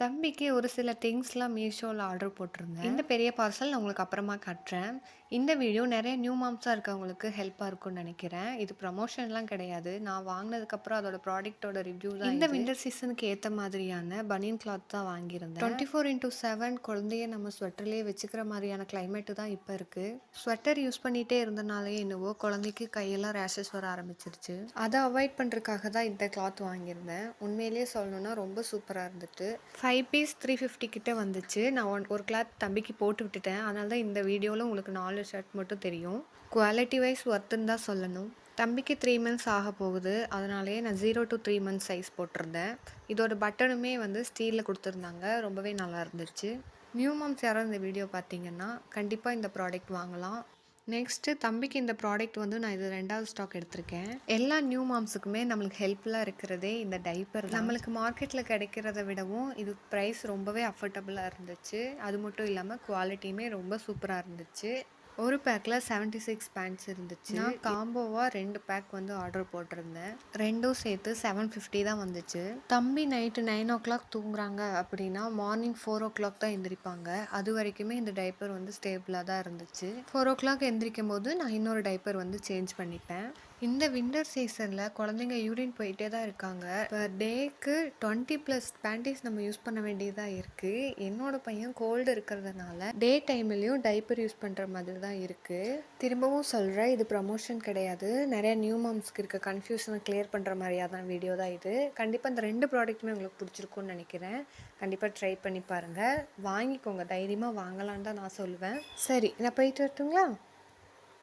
தம்பிக்கு ஒரு சில திங்ஸ்லாம் மீஷோல ஆர்டர் போட்டிருந்தேன். இந்த பெரிய பார்சல் நான் உங்களுக்கு அப்புறமா காட்டுறேன். இந்த வீடியோ நெறைய நியூ மாம்ஸா இருக்கவங்களுக்கு ஹெல்ப்பா இருக்கும்னு நெனைக்கிறேன். இது ப்ரமோஷன்லாம் கிடையாது. நான் வாங்குனதுக்கப்புறம் அதோட ப்ராடக்ட்டோட ரிவ்யூ தான் இந்த வின்டர் சீசனுக்கு ஏத்த மாதிரியான பனியன் கிளாத் தான் வாங்கியிருந்தேன். 24x7 குழந்தைய நம்ம ஸ்வெட்டர்லயே வச்சுக்கிற மாதிரியான கிளைமேட்டு தான் இப்ப இருக்கு. ஸ்வெட்டர் யூஸ் பண்ணிட்டே இருந்தனாலயே என்னவோ குழந்தைக்கு கையெல்லாம் ரேஷஸ் வர ஆரம்பிச்சிருச்சு. அத அவாய்ட் பண்றதுக்காக தான் இந்த கிளாத் வாங்கியிருந்தேன். உண்மையிலேயே சொல்லணும்னா ரொம்ப சூப்பரா இருந்துட்டு. 5 பீஸ் 350 கிட்ட வந்துச்சு. நான் ஒரு கிளாத் தம்பிக்கு போட்டு விட்டுட்டேன். அதனால தான் இந்த வீடியோல உங்களுக்கு 4 ஷர்ட் மட்டும் தெரியும். குவாலிட்டி வைஸ் ஒர்த்துன்னு தான் சொல்லணும். தம்பிக்கு 3 மந்த்ஸ் ஆக போகுது. அதனாலேயே நான் 0 to 3 மந்த்ஸ் சைஸ் போட்டிருந்தேன். இதோட பட்டனுமே வந்து ஸ்டீல்ல குடுத்துருந்தாங்க. ரொம்பவே நல்லா இருந்துச்சு. நியூ மாம்ஸ் யாராவது இந்த வீடியோ பார்த்தீங்கன்னா, கண்டிப்பா இந்த ப்ராடக்ட் வாங்கலாம். நெக்ஸ்ட்டு தம்பிக்கு இந்த ப்ராடக்ட் வந்து நான் இது 2வது ஸ்டாக் எடுத்திருக்கேன். எல்லா நியூ மாம்ஸுக்குமே நம்மளுக்கு ஹெல்ப்ஃபுல்லா இருக்கிறதே இந்த டைப்பர் தான். நம்மளுக்கு மார்க்கெட்ல கிடைக்கிறத விடவும் இது பிரைஸ் ரொம்பவே அஃபோர்டபுளா இருந்துச்சு. அது மட்டும் இல்லாம குவாலிட்டியுமே ரொம்ப சூப்பரா இருந்துச்சு. ஒரு பேக்ல 76 பேண்ட்ஸ் இருந்துச்சு. நான் காம்போவா 2 பேக் வந்து ஆர்டர் போட்டிருந்தேன். 2ம் சேர்த்து 750 தான் வந்துச்சு. தம்பி நைட்டு 9:00 தூங்குறாங்க அப்படின்னா மார்னிங் 4:00 தான் எந்திரிப்பாங்க. அது வரைக்குமே இந்த டைப்பர் வந்து ஸ்டேபிளா தான் இருந்துச்சு. 4:00 எந்திரிக்கும்போது நான் இன்னொரு டைப்பர் வந்து சேஞ்ச் பண்ணிப்பேன். இந்த வின்டர் சீசன்ல குழந்தைங்க யூரின் போயிட்டே தான் இருக்காங்க. பெர் டேக்கு 20+ பேண்டீஸ் நம்ம யூஸ் பண்ண வேண்டியதா இருக்கு. என்னோட பையன் கோல்டு இருக்கிறதுனால டே டைம்லயும் டைப்பர் யூஸ் பண்ற மாதிரி தான் இருக்கு. திரும்பவும் சொல்றேன், இது ப்ரமோஷன் கிடையாது. நிறைய நியூ மாம்ஸ்க்கு இருக்க கன்ஃபியூஷனை கிளியர் பண்ற மாதிரியான வீடியோ தான் இது. கண்டிப்பா இந்த 2 ப்ராடக்ட்டுமே உங்களுக்கு பிடிச்சிருக்கும்னு நினைக்கிறேன். கண்டிப்பா ட்ரை பண்ணி பாருங்க. வாங்கிக்கோங்க, தைரியமா வாங்கலான்னு தான் நான் சொல்லுவேன். சரி, நான் போயிட்டு வரட்டுங்களா?